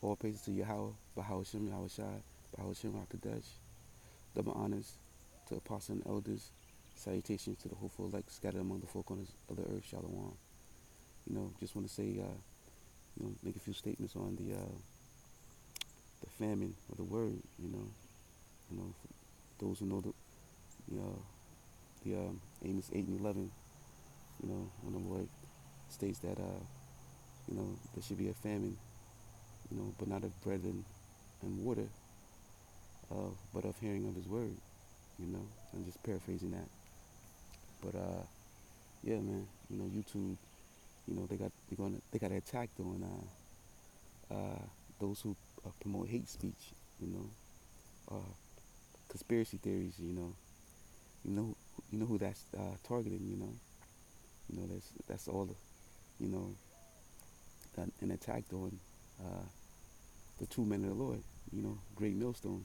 All praises to Yahweh, Bahawashim, Yahweh Shai, Bahawashim, Hakadosh. Double honors to apostles and elders. Salutations to the hopeful elect scattered among the four corners of the earth. Shalom. Just want to say, make a few statements on the famine of the word. For those who know the, uh, the Amos 8 and 11. When the Lord states that there should be a famine, but not of bread and water, but of hearing of His word. I'm just paraphrasing that. But yeah, man. YouTube. They got attacked on those who promote hate speech. Uh, conspiracy theories. You know, who that's targeting. That's all. You know, and attacked on the true men of the Lord. Great millstone.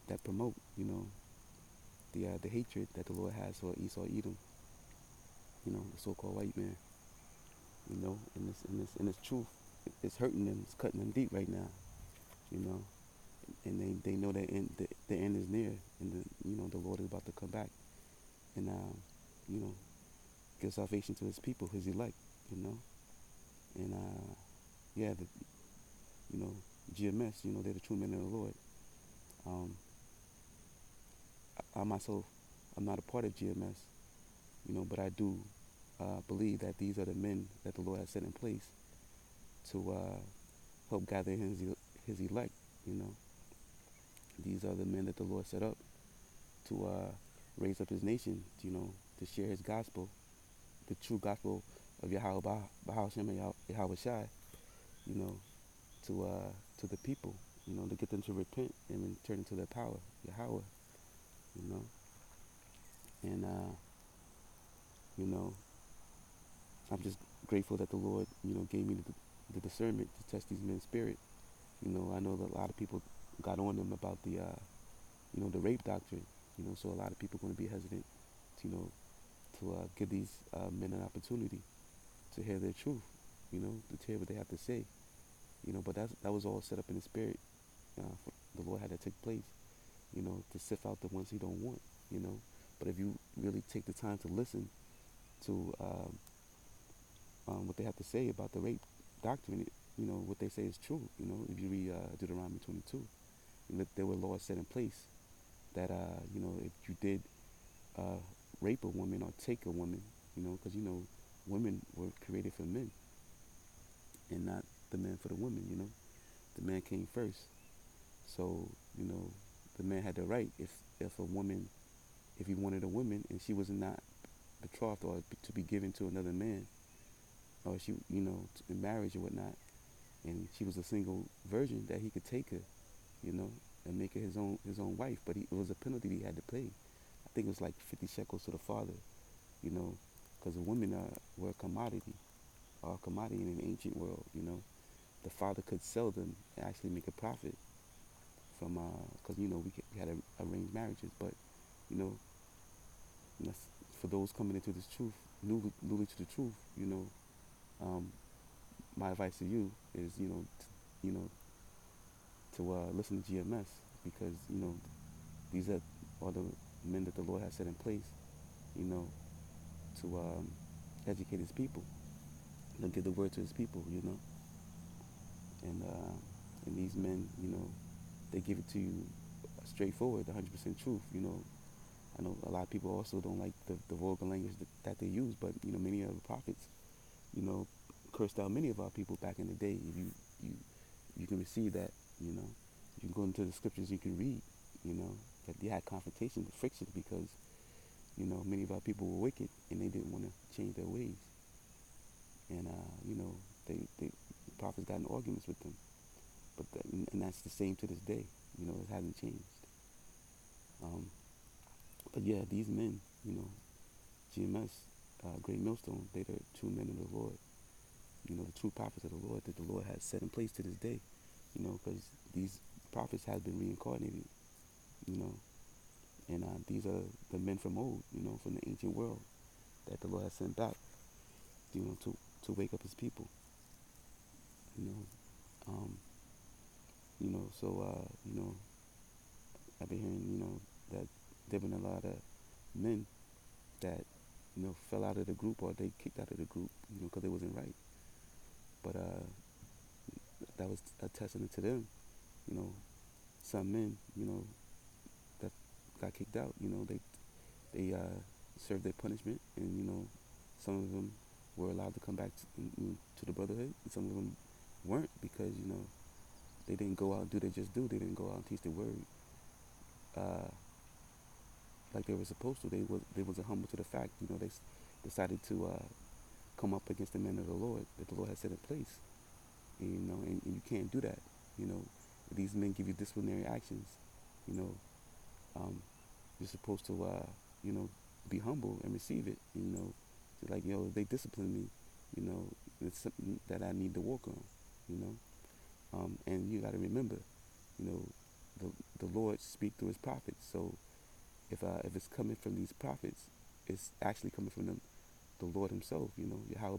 That promote. The hatred that the Lord has for Esau, Edom. The so-called white man. And this truth, it's hurting them. It's cutting them deep right now. And they know that the end is near, and the Lord is about to come back, and you know, give salvation to His people, His elect. And yeah, you know, GMS. They're the true men of the Lord. Um, I myself, I'm not a part of GMS. But I do believe that these are the men that the Lord has set in place to help gather His elect. These are the men that the Lord set up to raise up His nation. To share His gospel, the true gospel of Yahweh Bahashem and Yahweh Shai. To the people. To get them to repent and turn into their power, Yahweh. And I'm just grateful that the Lord, gave me the discernment to test these men's spirit. I know that a lot of people got on them about the rape doctrine. So a lot of people are going to be hesitant, to give these men an opportunity to hear their truth, to hear what they have to say. But that was all set up in the spirit. For the Lord had to take place, to sift out the ones He don't want. But if you really take the time to listen to what they have to say about the rape doctrine, what they say is true. If you read Deuteronomy 22, there were laws set in place that, if you did rape a woman or take a woman, because, women were created for men and not the man for the woman. The man came first. So, the man had the right, if a woman, if he wanted a woman and she was not betrothed or to be given to another man, or she, in marriage or whatnot, and she was a single virgin, that he could take her, and make her his own wife. But it was a penalty he had to pay. I think it was like 50 shekels to the father, because the women were a commodity, in the ancient world. The father could sell them and actually make a profit from, because we had arranged marriages, but you know, for those coming into this truth, newly to the truth, my advice to you is, to listen to GMS, because these are all the men that the Lord has set in place, to educate His people, give the word to His people, and these men, they give it to you straightforward, 100% truth. I know a lot of people also don't like the vulgar language that they use, but many of the prophets, cursed out many of our people back in the day. You can receive that. You can go into the scriptures, you can read, that they had confrontation, friction, because many of our people were wicked and they didn't want to change their ways, and the prophets got in arguments with them. But and that's the same to this day. It hasn't changed. But yeah, these men, GMS, Great Millstone, they're the true men of the Lord. The true prophets of the Lord that the Lord has set in place to this day. Because these prophets have been reincarnated. And these are the men from old, from the ancient world that the Lord has sent back, to wake up His people. Um, I've been hearing, that there been a lot of men that, fell out of the group or they kicked out of the group, because they wasn't right. But that was a testament to them, you know. Some men, that got kicked out, they served their punishment, and some of them were allowed to come back to the brotherhood, and some of them weren't because they didn't go out and do they just do. They didn't go out and teach the word uh, like they were supposed to. They wasn't humble to the fact. They decided to come up against the men of the Lord that the Lord has set in place. And you can't do that. You know, these men give you disciplinary actions. You know, um, you're supposed to be humble and receive it. Like they discipline me. It's something that I need to work on. You know, and you got to remember, you know, the Lord speak through His prophets. So if it's coming from these prophets, it's actually coming from the Lord Himself. Yahweh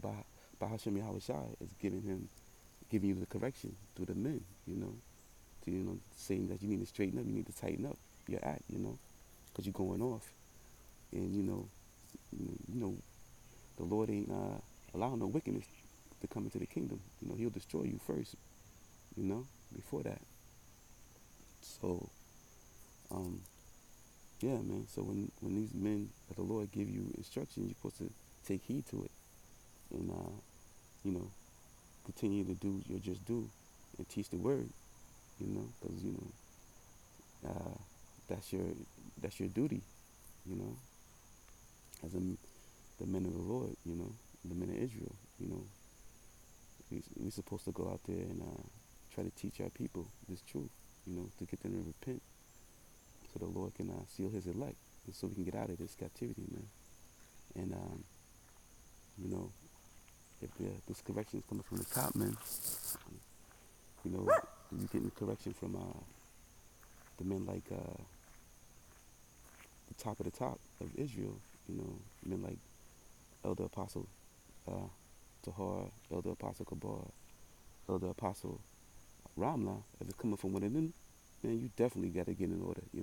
Bahashem Yahweh Shai is giving you the correction through the men. To saying that you need to straighten up, you need to tighten up your act. Because you're going off, and you know the Lord ain't allowing no wickedness to come into the kingdom. He'll destroy you first. Before that. So, um, yeah, man. So when these men of the Lord give you instructions, you're supposed to take heed to it, and you know, continue to do your just do, and teach the word. Because uh, that's your duty. You know, as the men of the Lord. The men of Israel. We're supposed to go out there and try to teach our people this truth. To get them to repent, so the Lord can seal His elect, and so we can get out of this captivity, man. And you know, if this correction is coming from the top, man, you know, you getting correction from the men like the top of Israel. Men like Elder Apostle Tahar, Elder Apostle Kabar, Elder Apostle Ramla. If it's coming from one of them, man, you definitely got to get in order. You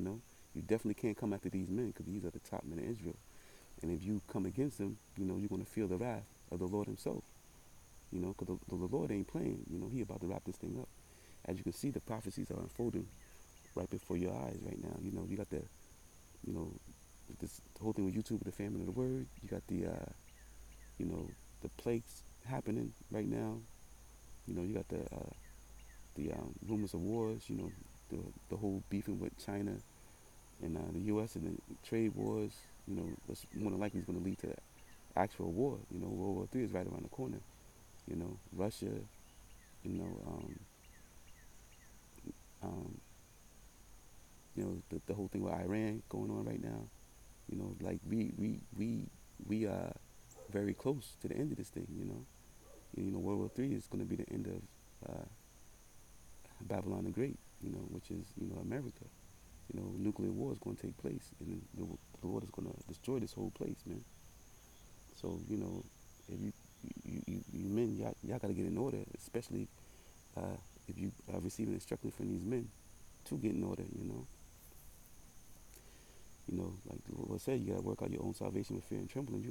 definitely can't come after these men because these are the top men of Israel. And if you come against them, you're going to feel the wrath of the Lord Himself. Because the Lord ain't playing. He about to wrap this thing up. As you can see, the prophecies are unfolding right before your eyes right now. You got you know, this whole thing with YouTube with the famine of the word. You got the plagues happening right now. You got the rumors of wars. The whole beefing with China and the U.S. and the trade wars. That's more than likely is going to lead to actual war. World War III is right around the corner. Russia. You know, um, the whole thing with Iran going on right now. Like we are very close to the end of this thing. World War III is going to be the end of Babylon the Great. Which is America. Nuclear war is going to take place, and the Lord is going to destroy this whole place, man. So if you men, y'all got to get in order, especially if you are receiving instructions from these men to get in order. Like the Lord said, you got to work out your own salvation with fear and trembling. You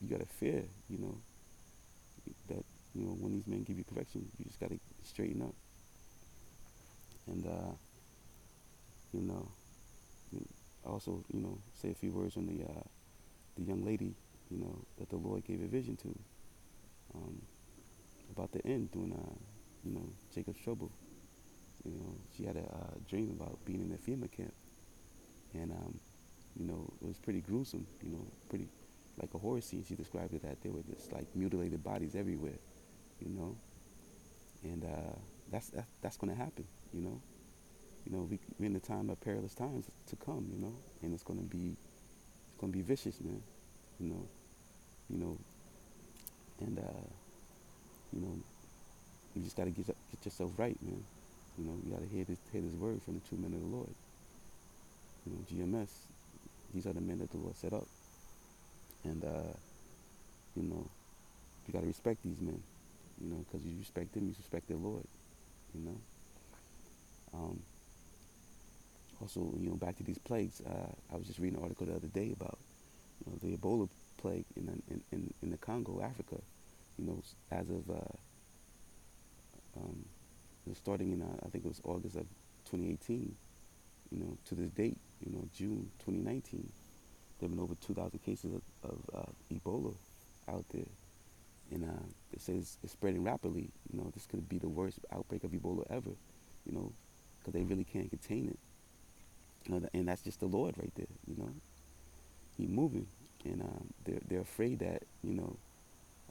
gotta fear. That when these men give you correction, you just got to straighten up. And you know, also say a few words on the young lady that the Lord gave a vision to about the end during Jacob's trouble. She had a dream about being in a FEMA camp, and it was pretty gruesome. Pretty like a horror scene. She described it that there were just like mutilated bodies everywhere. And that's gonna happen. We're in the time of perilous times to come. And it's gonna be vicious, man. You know, you know, and you just gotta get yourself right, man. You gotta hear this word from the true men of the Lord. GMS. These are the men that the Lord set up, and you gotta respect these men. Because you respect them, you respect their Lord. you know. Um, Also, back to these plagues. I was just reading an article the other day about, the Ebola plague in the Congo, Africa. As of um, starting in I think it was August of 2018. To this date, June 2019, there have been over 2,000 cases of Ebola out there, and it says it's spreading rapidly. This could be the worst outbreak of Ebola ever. Because they really can't contain it. And that's just the Lord right there. He moving, and they're afraid that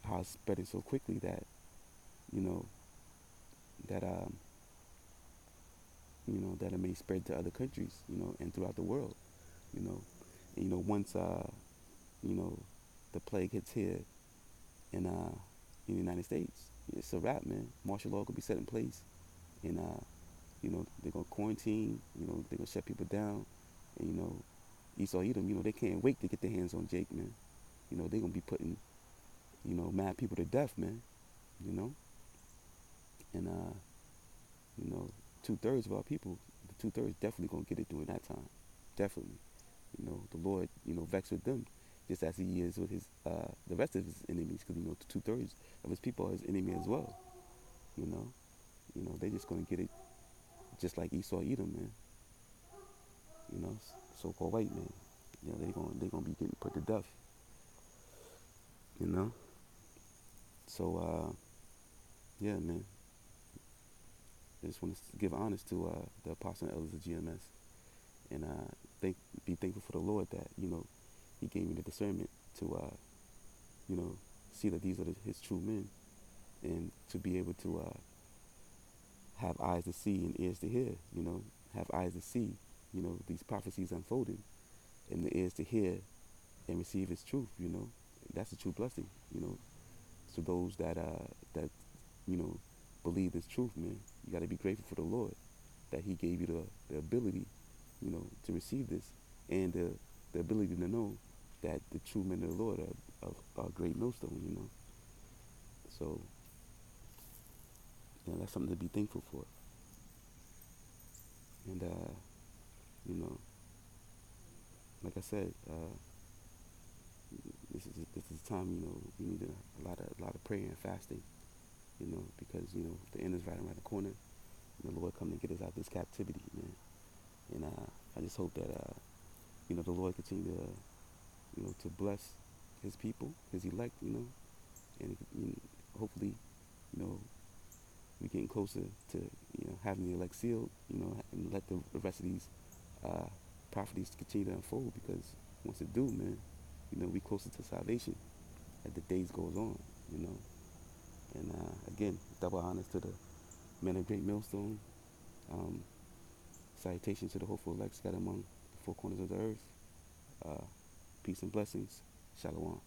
how it's spreading so quickly that you know that that it may spread to other countries, and throughout the world, you know, and, once you know the plague hits here in the United States, it's a wrap, man. Martial law could be set in place, and they're gonna quarantine, they're gonna shut people down, and Esau Edom, they can't wait to get their hands on Jake, man. They're gonna be putting, mad people to death, man. You know, and 2/3 of our people, the 2/3 definitely gonna get it during that time, definitely. The Lord, vexed with them, just as He is with His the rest of His enemies, because 2/3 of His people are His enemy as well. You know, they just gonna get it, just like Esau Edom, man. So-called white man. They gonna be getting put to death. You know. So yeah, man. I just want to give honors to the apostle and elders of GMS, and be thankful for the Lord that He gave me the discernment to see that these are His true men, and to be able to have eyes to see and ears to hear. Have eyes to see these prophecies unfolding, and the ears to hear and receive His truth. That's a true blessing. To those that believe this truth, man. You got to be grateful for the Lord that He gave you the ability, to receive this, and the ability to know that the true men of the Lord are great millstone. So that's something to be thankful for. And like I said, this is time. We need a lot of prayer and fasting. Because the end is right around the corner, and the Lord come to get us out of this captivity, man. And I just hope that the Lord continue to to bless His people, His elect, and hopefully, we're getting closer to having the elect sealed, and let the rest of these prophecies continue to unfold. Because once it do, man, we closer to salvation as the days goes on, And again, double honors to the men of great millstone. Salutations to the hopeful elect scattered among the four corners of the earth. Peace and blessings. Shalom.